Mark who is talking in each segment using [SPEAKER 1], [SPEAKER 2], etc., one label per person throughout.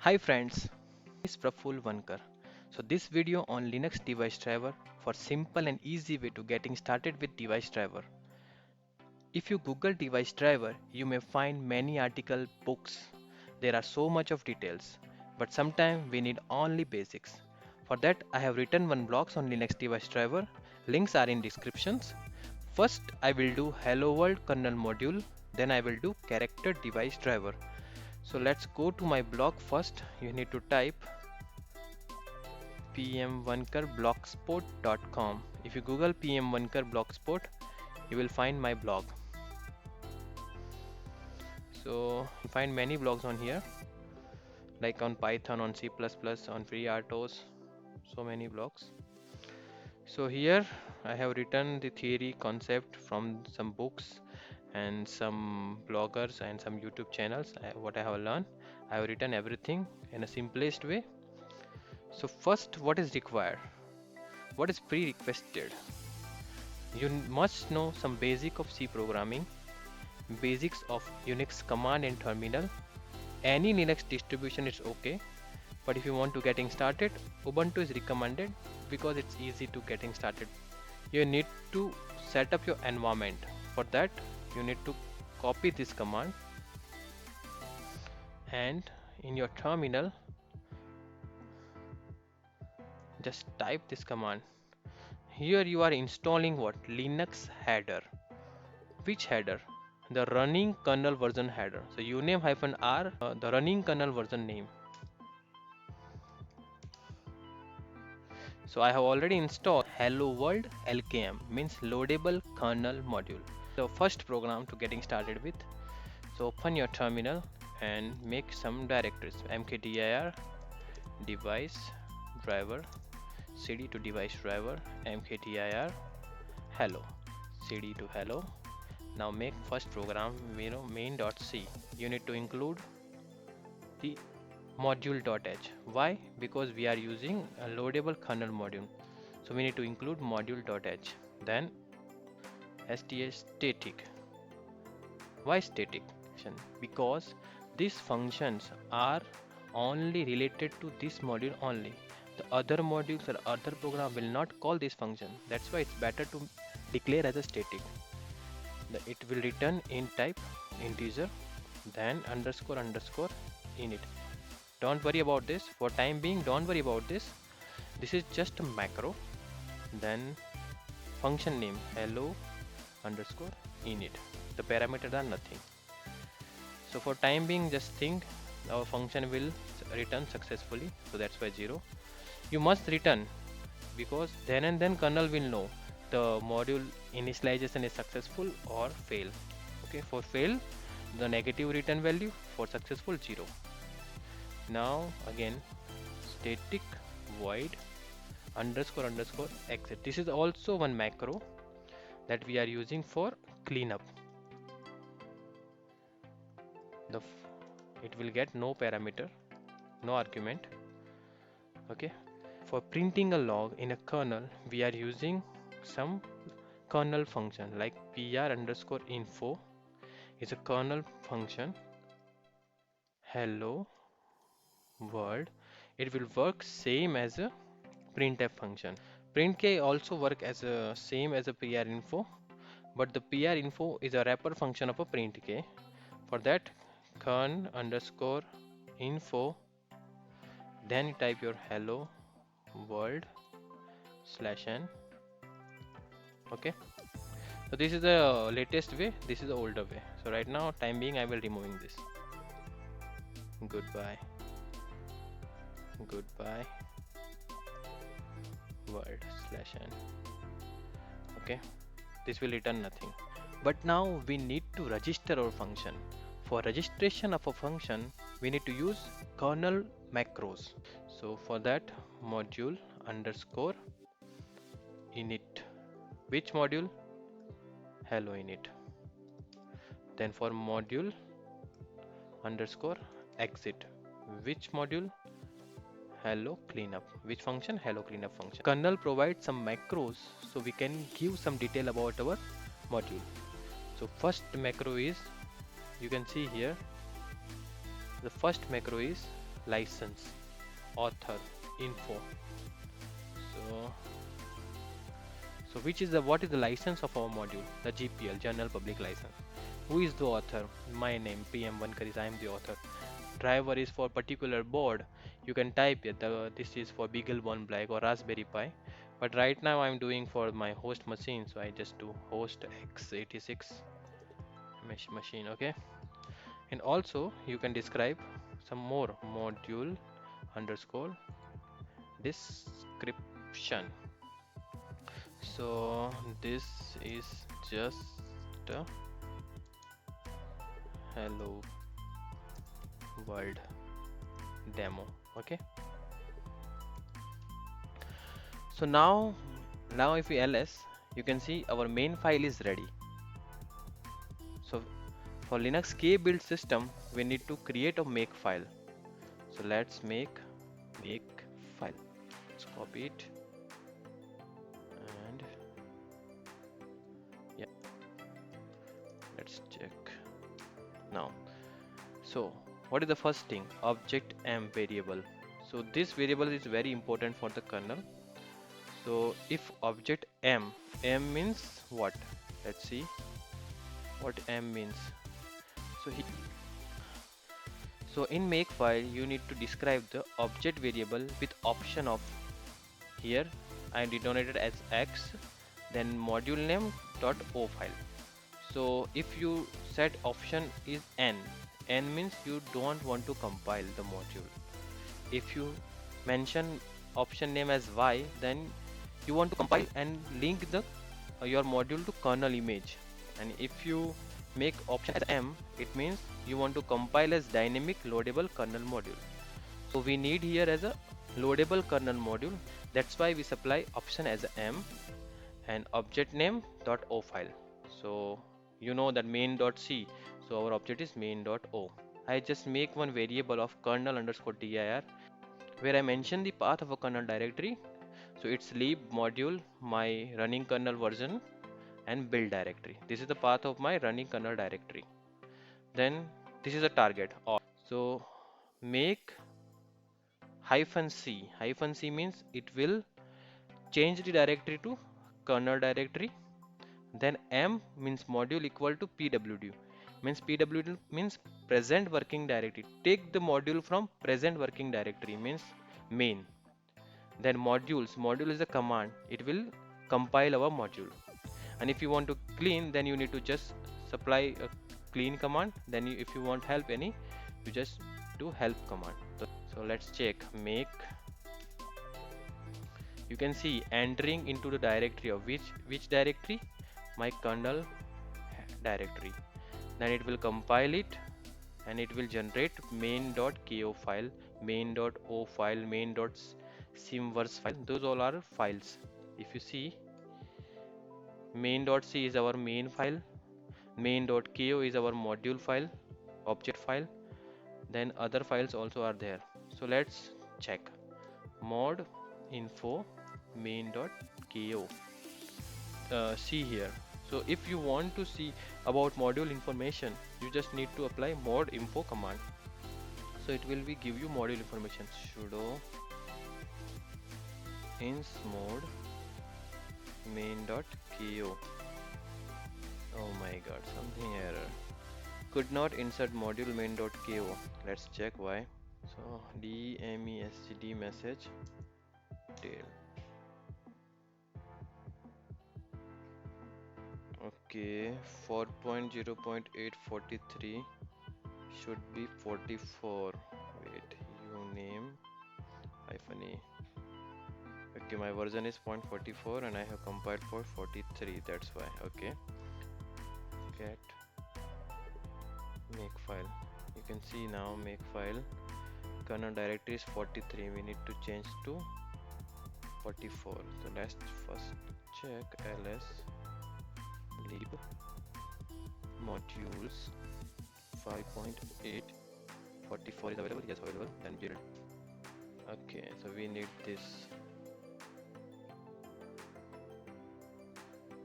[SPEAKER 1] Hi friends, this is Praful Vankar. So this video on Linux device driver for simple and easy way to getting started with device driver. If you Google device driver, you may find many article books. There are so much of details, but sometimes we need only basics. For that, I have written one blogs on Linux device driver. Links are in descriptions. First, I will do Hello World kernel module. Then I will do character device driver. So let's go to my blog first. You need to type pmvankarblogspot.com. If you Google pmvankarblogspot, you will find my blog. So you find many blogs on here, like on Python, on C++, on FreeRTOS, so many blogs. So here I have written the theory concept from some books and some bloggers and some YouTube channels. What I have learned, I have written everything in a simplest way. So first, what is required? What is pre-requested? You must know some basic of C programming, basics of Unix command and terminal. Any Linux distribution is okay, but if you want to getting started, Ubuntu is recommended because it's easy to getting started. You need to set up your environment. For that, you need to copy this command and in your terminal, just type this command. Here you are installing what? Linux header. Which header? The running kernel version header. So uname -r, the running kernel version name. So I have already installed Hello World LKM, means loadable kernel module. The first program to getting started with. So open your terminal and make some directories. mkdir device driver, cd to device driver, mkdir hello, cd to hello. Now make first program, main.c. You need to include the module.h. Why? Because we are using a loadable kernel module. So we need to include module.h. Then sh static. Why static? Because these functions are only related to this module only. The other modules or other program will not call this function. That's why it's better to declare as a static. It will return in type integer, then underscore underscore init. Don't worry about this. For time being, don't worry about this. This is just a macro. Then function name hello underscore init. The parameters are nothing. So for time being, just think our function will return successfully. So that's why 0. You must return because then and then kernel will know the module initialization is successful or fail. Okay, for fail, the negative return value, for successful 0. Now again static void underscore underscore exit. This is also one macro that we are using for cleanup. It will get no parameter, no argument. Okay, for printing a log in a kernel, we are using some kernel function like pr underscore info is a kernel function. Hello world, it will work same as a printf function. Printk also work as a same as a pr info, but the pr info is a wrapper function of a printk. For that, kern underscore info, then you type your hello world slash n. Okay, so this is the latest way, this is the older way. So right now, time being, I will removing this. Goodbye, goodbye world slash n. Okay, this will return nothing. But now we need to register our function. For registration of a function, we need to use kernel macros. So for that, module underscore init. Which module? Hello init. Then for module underscore exit. Which module? Hello cleanup. Which function? Hello cleanup function. Kernel provides some macros so we can give some detail about our module. So first macro is, you can see here, the first macro is license, author, info. So, so which is the what is the license of our module? The GPL, General Public License. Who is the author? My name, PM1 Karis, I am the author. Driver is for particular board. You can type it. This is for BeagleBone Black or Raspberry Pi. But right now I'm doing for my host machine, so I just do host x86 machine. Okay, and also you can describe some more module underscore description. So this is just a hello world demo. Okay, so now if we ls, you can see our main file is ready. So for Linux K build system, we need to create a make file. So let's make file. Let's copy it and yeah, let's check now. So what is the first thing? Object m variable. So this variable is very important for the kernel. So if object m means what? Let's see what m means. So so in makefile you need to describe the object variable with option of here I denoted as x, then module name dot o file. So if you set option is n means you don't want to compile the module. If you mention option name as y, then you want to compile and link the your module to kernel image. And if you make option as m, it means you want to compile as dynamic loadable kernel module. So we need here as a loadable kernel module. That's why we supply option as a m and object name dot o file. So you know that main.c. So our object is main.o. I just make one variable of kernel underscore dir where I mention the path of a kernel directory. So it's lib module my running kernel version and build directory. This is the path of my running kernel directory. Then this is a target. So make -c. -c means it will change the directory to kernel directory. Then m means module equal to pwd. Means pwd means present working directory. Take the module from present working directory means main. Then module is a command. It will compile our module. And if you want to clean, then you need to just supply a clean command. Then if you want help any, you just do help command. So let's check make. You can see entering into the directory of which directory, my kernel directory. Then it will compile it and it will generate main.ko file, main.o file, main.simverse file. Those all are files. If you see, main.c is our main file, main.ko is our module file, object file. Then other files also are there. So let's check mod info main.ko. See here. So if you want to see about module information, you just need to apply mod info command. So it will be give you module information. Sudo ins mod main.ko. Oh my god, something error. Could not insert module main.ko. Let's check why. So dmesgd message tail. Okay, 4.0.843 should be 44. Wait, you name hyphen e. Okay, my version is 0.44 and I have compiled for 43. That's why. Okay, get makefile. You can see now makefile kernel directory is 43. We need to change to 44. So let's first check ls lib modules 5.8 44 is available. Yes, available. Then build. Okay, so we need this.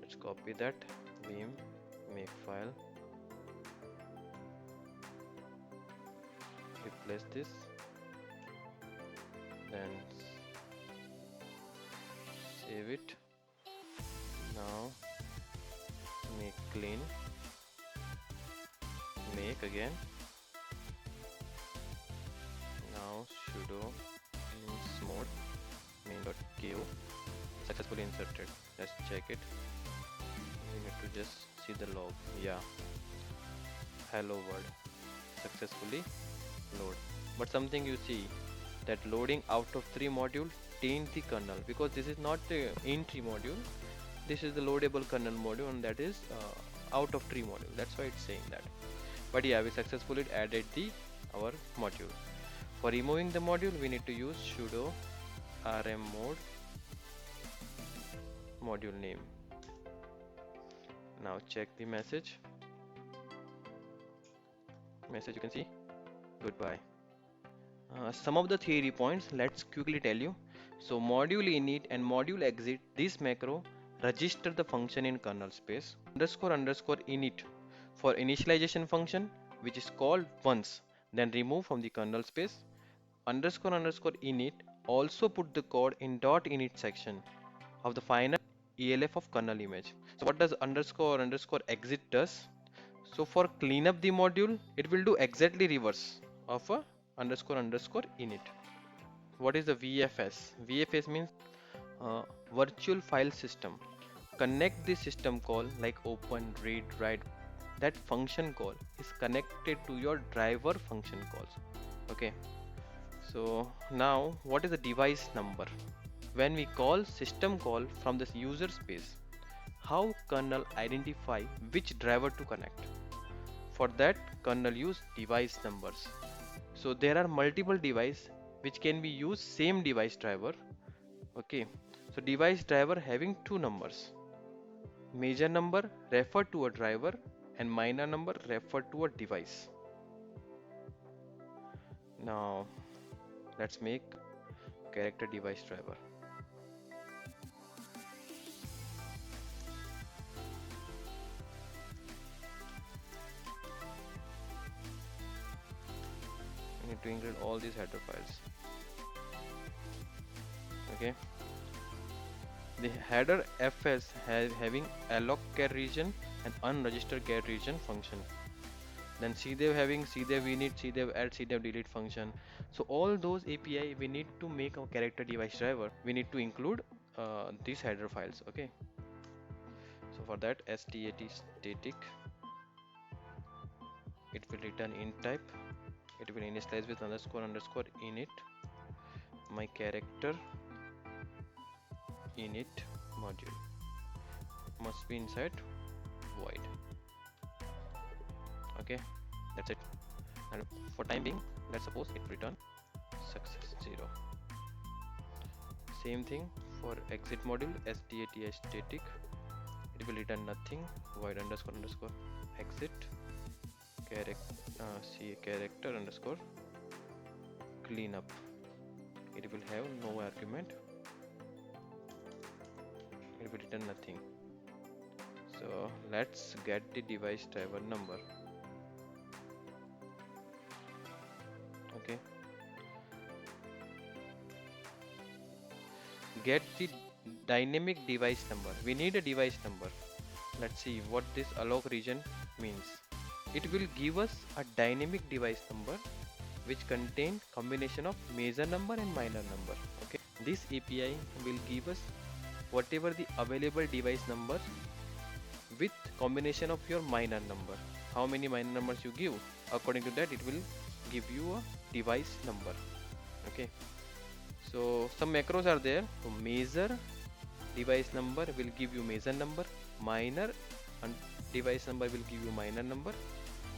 [SPEAKER 1] Let's copy that vim makefile, replace this then save it. Now make clean, make again. Now sudo ins mode main.ko successfully inserted. Let's check it. We need to just see the log. Yeah, hello world successfully load. But something you see that loading out of 3 module taint the kernel, because this is not a in tree module. This is the loadable kernel module, and that is out of tree module. That's why it's saying that. But yeah, we successfully added the our module. For removing the module, we need to use sudo rm mode module name. Now check the message. You can see goodbye. Some of the theory points, let's quickly tell you. So module init and module exit, this macro register the function in kernel space. Underscore init for initialization function, which is called once, then remove from the kernel space. Underscore init also put the code in .init section of the final ELF of kernel image. So what does underscore exit does? So for clean up the module, it will do exactly reverse of a underscore init. What is the VFS? VFS means uh, virtual file system. Connect the system call like open, read, write. That function call is connected to your driver function calls. Okay. So now what is the device number? When we call system call from this user space, how kernel identify which driver to connect? For that, kernel use device numbers. So there are multiple device which can be used same device driver. Okay, so device driver having two numbers. Major number refer to a driver and minor number refer to a device. Now let's make character device driver. We need to include all these header files. Okay. The header fs having alloc char region and unregistered char region function. Then cdev having cdev init, cdev add, cdev delete function. So all those API we need to make our character device driver. We need to include these header files. Okay. So for that stat static, it will return int type. It will initialize with underscore init. My character init module must be inside void. Okay, that's it. And for time being, let's suppose it return success 0. Same thing for exit module stat static, it will return nothing, void underscore exit character underscore cleanup. It will have no argument, it will return nothing. So let's get the device driver number. Okay, get the dynamic device number. We need a device number. Let's see what this alloc region means. It will give us a dynamic device number which contain combination of major number and minor number. Okay, this API will give us whatever the available device number with combination of your minor number. How many minor numbers you give, according to that it will give you a device number. Okay, so some macros are there. So major device number will give you major number, minor and device number will give you minor number.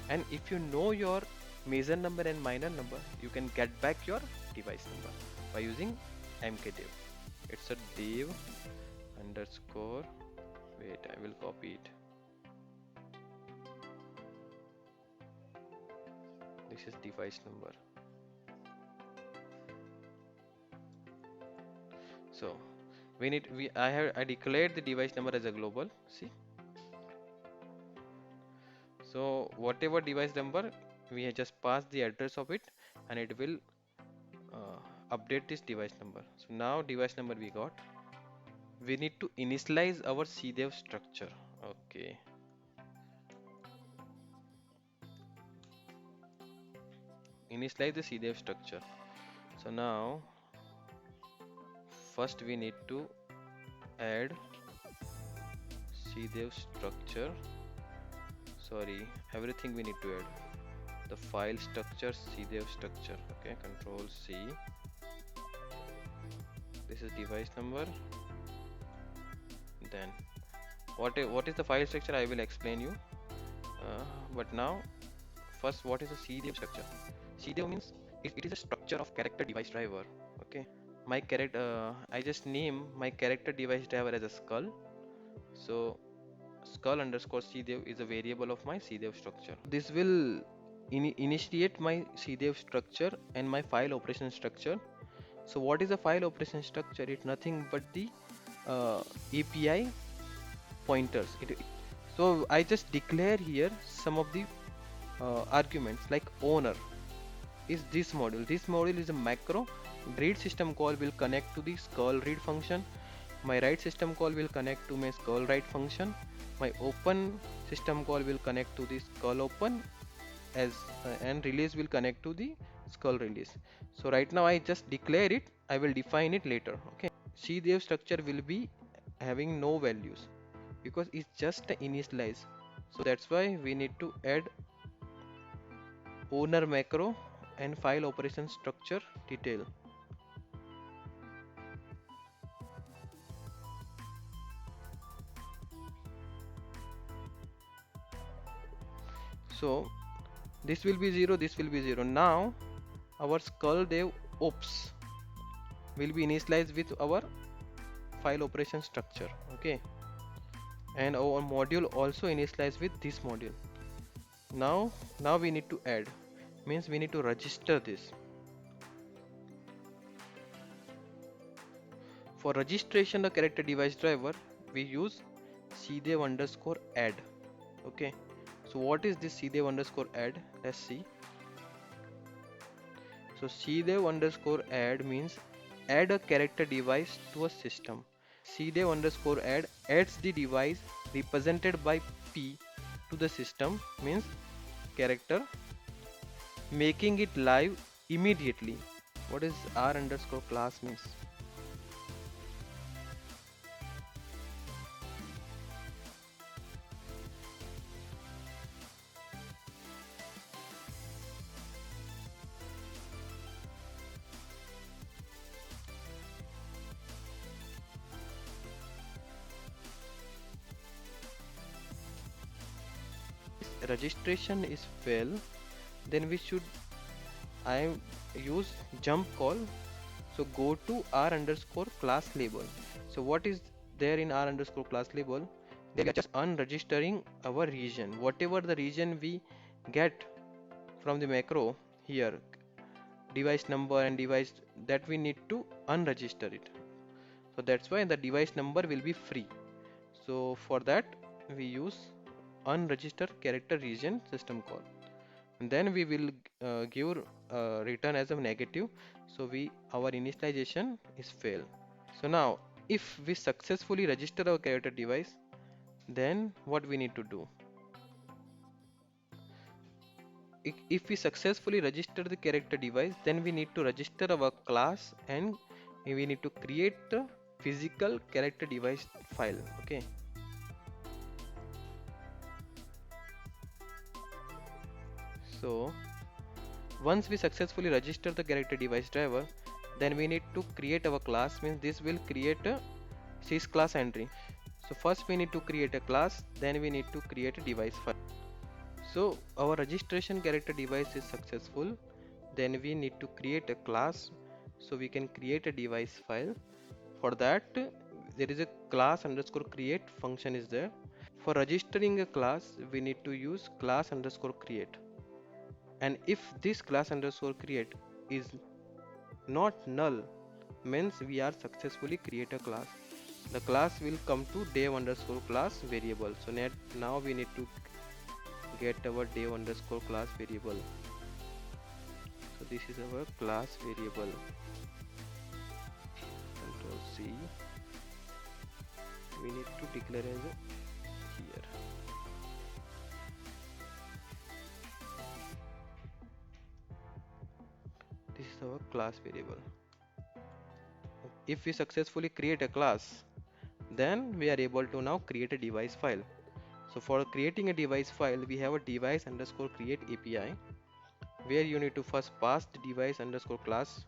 [SPEAKER 1] And if you know your major number and minor number, you can get back your device number by using mkdev. It's a dev underscore, wait, I will copy it. This is device number. So I declared the device number as a global. See, so whatever device number, we have just passed the address of it, and it will update this device number. So now device number we got. We need to initialize our CDEV structure. Okay, initialize the CDEV structure. So now first we need to add CDEV structure. Sorry, everything we need to add. The file structure, CDEV structure. Okay, Control C. This is device number. Then what is the file structure? I will explain you. But now first, what is a CDEV structure? CDEV means it is a structure of character device driver. Okay, my character I just name my character device driver as a skull. So skull underscore CDEV is a variable of my CDEV structure. This will initiate my CDEV structure and my file operation structure. So what is a file operation structure? It's nothing but the API pointers. So I just declare here some of the arguments like owner is this module. This module is a macro. Read system call will connect to the skull read function. My write system call will connect to my skull write function. My open system call will connect to the skull open as and release will connect to the skull release. So right now I just declare it. I will define it later. Okay. CDEV structure will be having no values because it's just initialize. So that's why we need to add owner macro and file operation structure detail. So this will be 0, this will be 0. Now our skull dev ops will be initialized with our file operation structure. Okay, and our module also initialized with this module. Now we need to add, means we need to register this. For registration the character device driver we use cdev underscore add. Okay, so what is this cdev underscore add? Let's see. So cdev underscore add means add a character device to a system. Cdev underscore add adds the device represented by P to the system, means character, making it live immediately. What is R underscore class means? Registration is fail, then we should I use jump call. So go to R underscore class label. So what is there in R underscore class label? They are just unregistering our region. Whatever the region we get from the macro here, device number and device, that we need to unregister it. So that's why the device number will be free. So for that we use unregister character region system call, and then we will give return as a negative. So our initialization is fail. So now if we successfully register our character device, then what we need to do? If we successfully register the character device, then we need to register our class and we need to create the physical character device file. Okay, so once we successfully register the character device driver, then we need to create our class, means this will create a sys class entry. So first we need to create a class, then we need to create a device file. So our registration character device is successful, then we need to create a class so we can create a device file. For that there is a class underscore create function is there. For registering a class we need to use class underscore create, and if this class underscore create is not null, means we are successfully create a class. The class will come to dev underscore class variable. So now we need to get our dev underscore class variable. So So this is our class variable. Control C. We need to declare as a here. This is our class variable. If we successfully create a class, then we are able to now create a device file. So for creating a device file, we have a device underscore create API, where you need to first pass the device underscore class,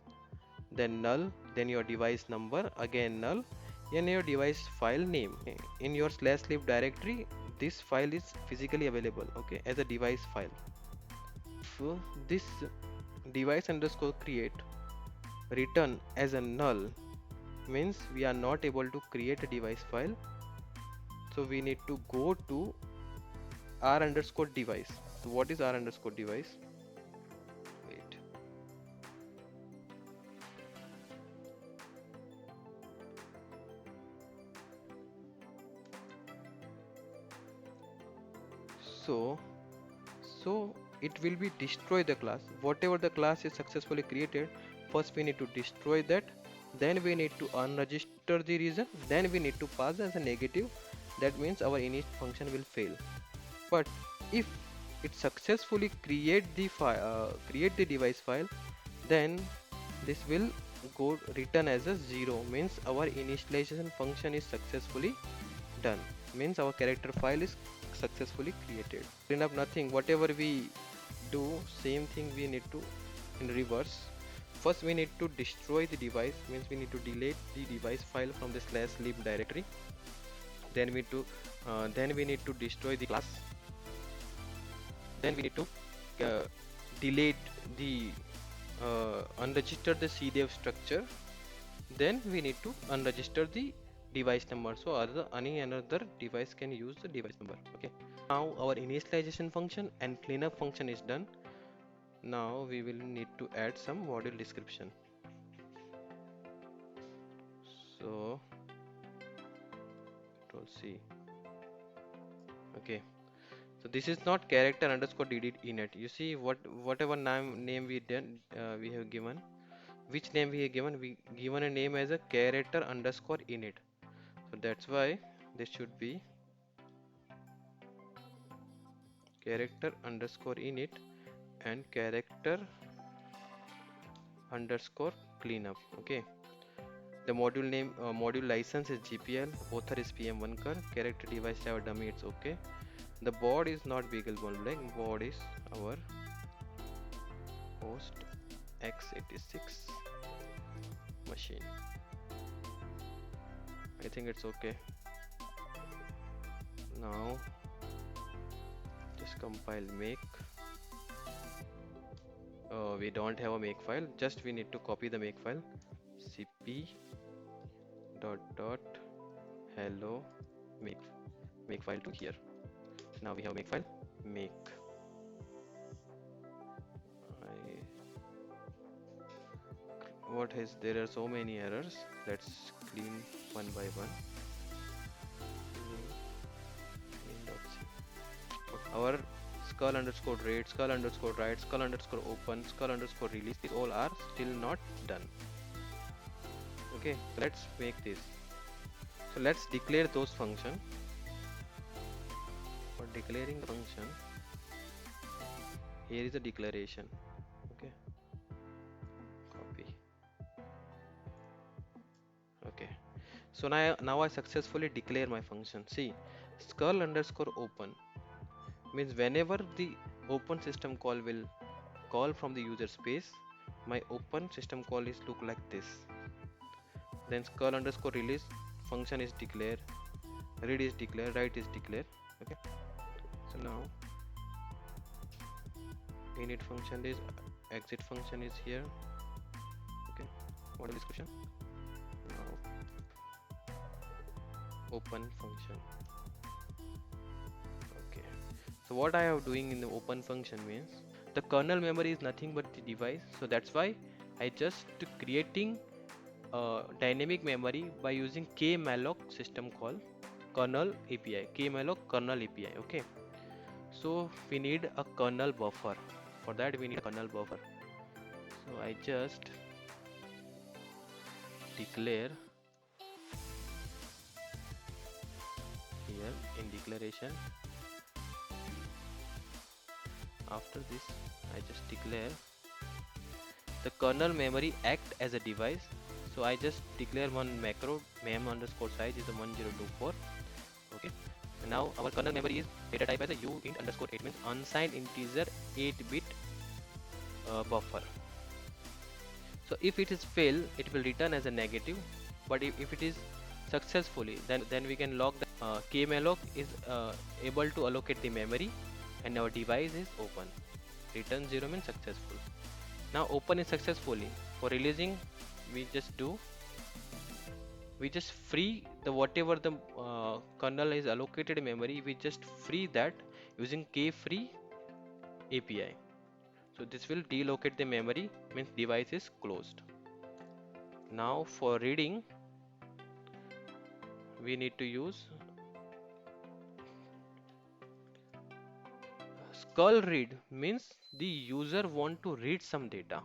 [SPEAKER 1] then null, then your device number, again null, and your device file name. In your slash lib directory, this file is physically available, okay, as a device file. So this device underscore create return as a null means we are not able to create a device file. So we need to go to r underscore device. So what is r underscore device? Wait. So it will be destroy the class. Whatever the class is successfully created, first we need to destroy that, then we need to unregister the reason, then we need to pass as a negative. That means our init function will fail. But if it successfully create the file, create the device file, then this will go return as a 0, means our initialization function is successfully done, means our character file is successfully created. Clean up nothing, whatever we do, same thing we need to in reverse. First we need to destroy the device, means we need to delete the device file from the slash lib directory. Then we need to destroy the class. Then we need to delete the unregister the CDF structure. Then we need to unregister the device number, so any another device can use the device number. Okay, now our initialization function and cleanup function is done. Now we will need to add some module description. So Control C. Okay, so this is not character underscore dd init. You see whatever name we have given, which name we have given, we given a name as a character underscore init. So that's why this should be character underscore init and character underscore cleanup. Okay, the module name, module license is GPL, author is PM Vankar, character device Java dummy, it's okay. The board is not BeagleBone Black, board is our host x86 machine. I think it's okay. Now just compile make. We don't have a make file, just we need to copy the make file. Cp dot hello make file to here. Now we have make file make. What is, there are so many errors, let's clean one by one. Our skull underscore read, skull underscore write, skull underscore open, skull underscore release, these all are still not done. Okay, so let's make this. So let's declare those function. For declaring function, here is a declaration. Okay, copy. Okay, so now I successfully declare my function. See, skull underscore open means whenever the open system call will call from the user space, my open system call is look like this. Then skull underscore release function is declared, read is declared, write is declared. Okay, so now init function is, exit function is here. Okay, what is description? Now open function. Okay, so what I am doing in the open function means the kernel memory is nothing but the device, so that's why I just creating dynamic memory by using kmalloc system call kernel API, kmalloc kernel API. Okay, so we need a kernel buffer. For that we need a kernel buffer. So I just declare here in declaration. After this, I just declare the kernel memory act as a device. So I just declare one macro mem underscore size is a 1024. Okay. Now our kernel memory is data type as a uint underscore 8 means unsigned integer 8-bit buffer. So if it is fail, it will return as a negative. But if it is successfully, then we can log that kmalloc is able to allocate the memory and our device is open. Return 0 means successful. Now open is successfully. For releasing, we just do we just free the whatever the kernel is allocated memory. We just free that using kfree API. So this will delocate the memory means device is closed. Now for reading, we need to use skull read means the user want to read some data.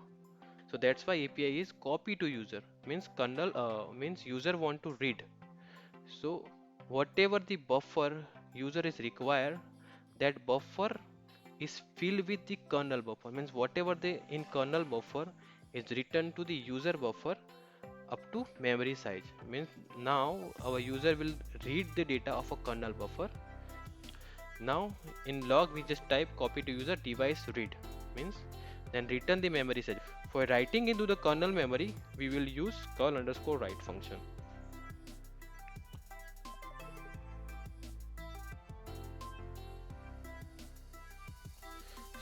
[SPEAKER 1] So that's why API is copy to user means kernel means user want to read. So whatever the buffer user is required, that buffer is filled with the kernel buffer means whatever the in kernel buffer is written to the user buffer up to memory size means now our user will read the data of a kernel buffer. Now in log we just type copy to user device read means then return the memory size. For writing into the kernel memory we will use curl underscore write function.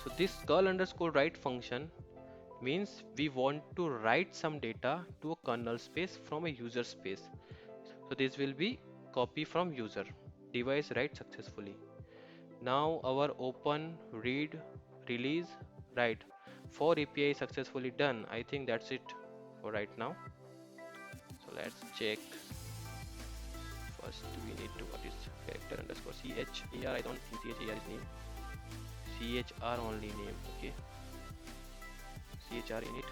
[SPEAKER 1] So this curl underscore write function means we want to write some data to a kernel space from a user space. So this will be copy from user device write successfully. Now our open, read, release, write 4 API successfully done. I think that's it for right now. So let's check. First we need to what is character underscore chr. I don't think chr is name. Chr only name. Okay. Chr init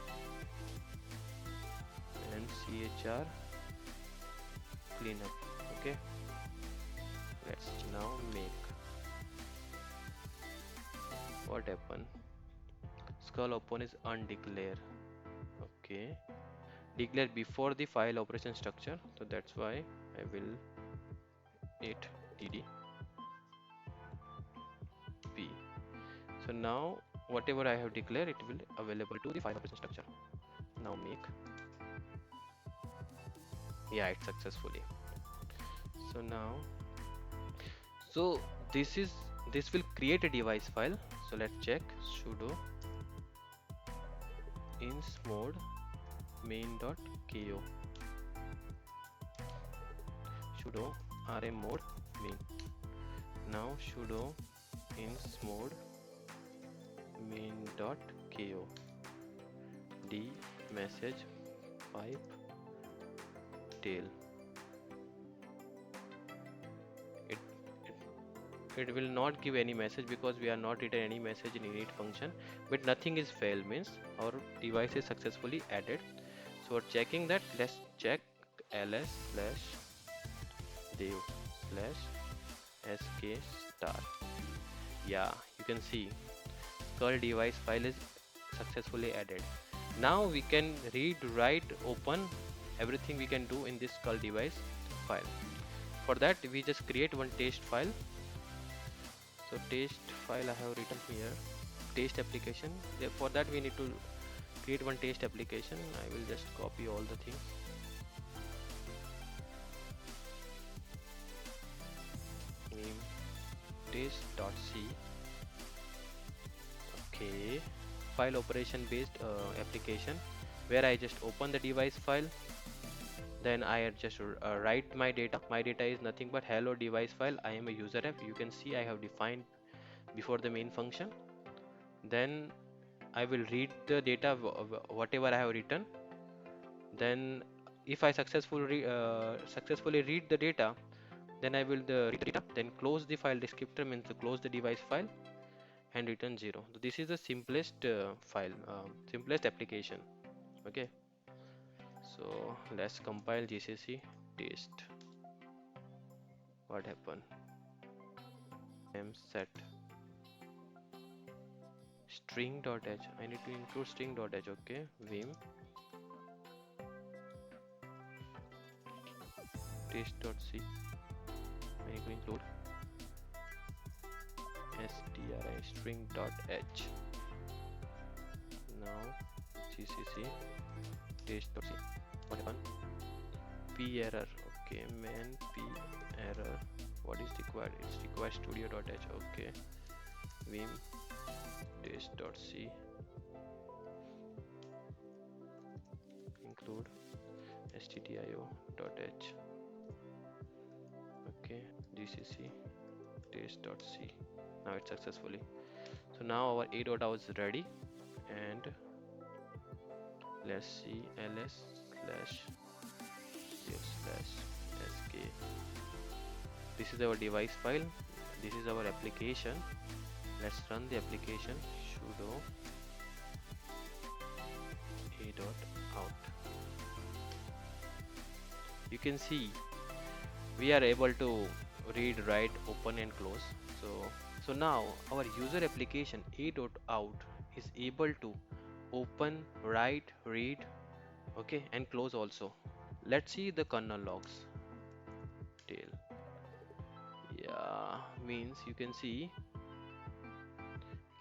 [SPEAKER 1] and chr cleanup. Okay. Let's now make. What happened? Skull open is undeclared. Okay. Declare before the file operation structure. So that's why I will it td p. So now whatever I have declared, it will available to the file operation structure. Now make. Yeah, it successfully. So now, so this will create a device file. So let's check sudo insmod main.ko sudo rmmod main. Now sudo insmod main.ko d message pipe tail. It will not give any message because we are not written any message in init function, but nothing is failed means our device is successfully added. So for checking that, let's check ls slash dev slash sk star. Yeah, you can see curl device file is successfully added. Now we can read, write, open everything we can do in this curl device file. For that we just create one test file. So test file I have written here, test application. For that we need to create one test application. I will just copy all the things. Name test.c. Okay, file operation based application where I just open the device file. Then I just write my data. My data is nothing but hello device file. I am a user app. You can see I have defined before the main function. Then I will read the data whatever I have written. Then if I successfully read the data, then I will read the data, then close the file descriptor means to close the device file.
[SPEAKER 2] and return 0. So this is the simplest file, simplest application. Okay, so let's compile GCC test. What happened? M set string.h. I need to include string.h. Okay, vim test.c. I need to include stri string.h. Now GCC test.c. What happened? P error. Okay, man, P error. What is required? It's required studio.h. Okay, vim test.c include stdio.h. Okay, gcc test.c. Now it's successfully. So now our a.out is ready, and let's see ls slash slash sk. This is our device file. This is our application. Let's run the application. Sudo a.out. You can see we are able to read, write, open and close. So now our user application a.out is able to open, write, read, okay, and close also. Let's see the kernel logs. Tail. Yeah, means you can see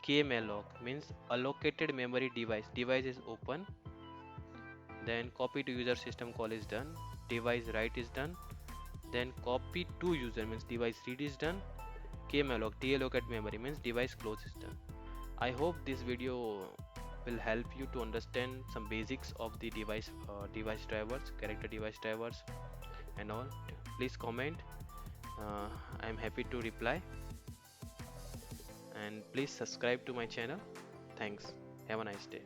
[SPEAKER 2] kmalloc means allocated memory device. Device is open. Then copy to user system call is done. Device write is done. Then copy to user means device read is done. Kmalloc deallocate memory means device close is done. I hope this video will help you to understand some basics of the device drivers, character device drivers and all. Please comment. I am happy to reply, and please subscribe to my channel. Thanks. Have a nice day.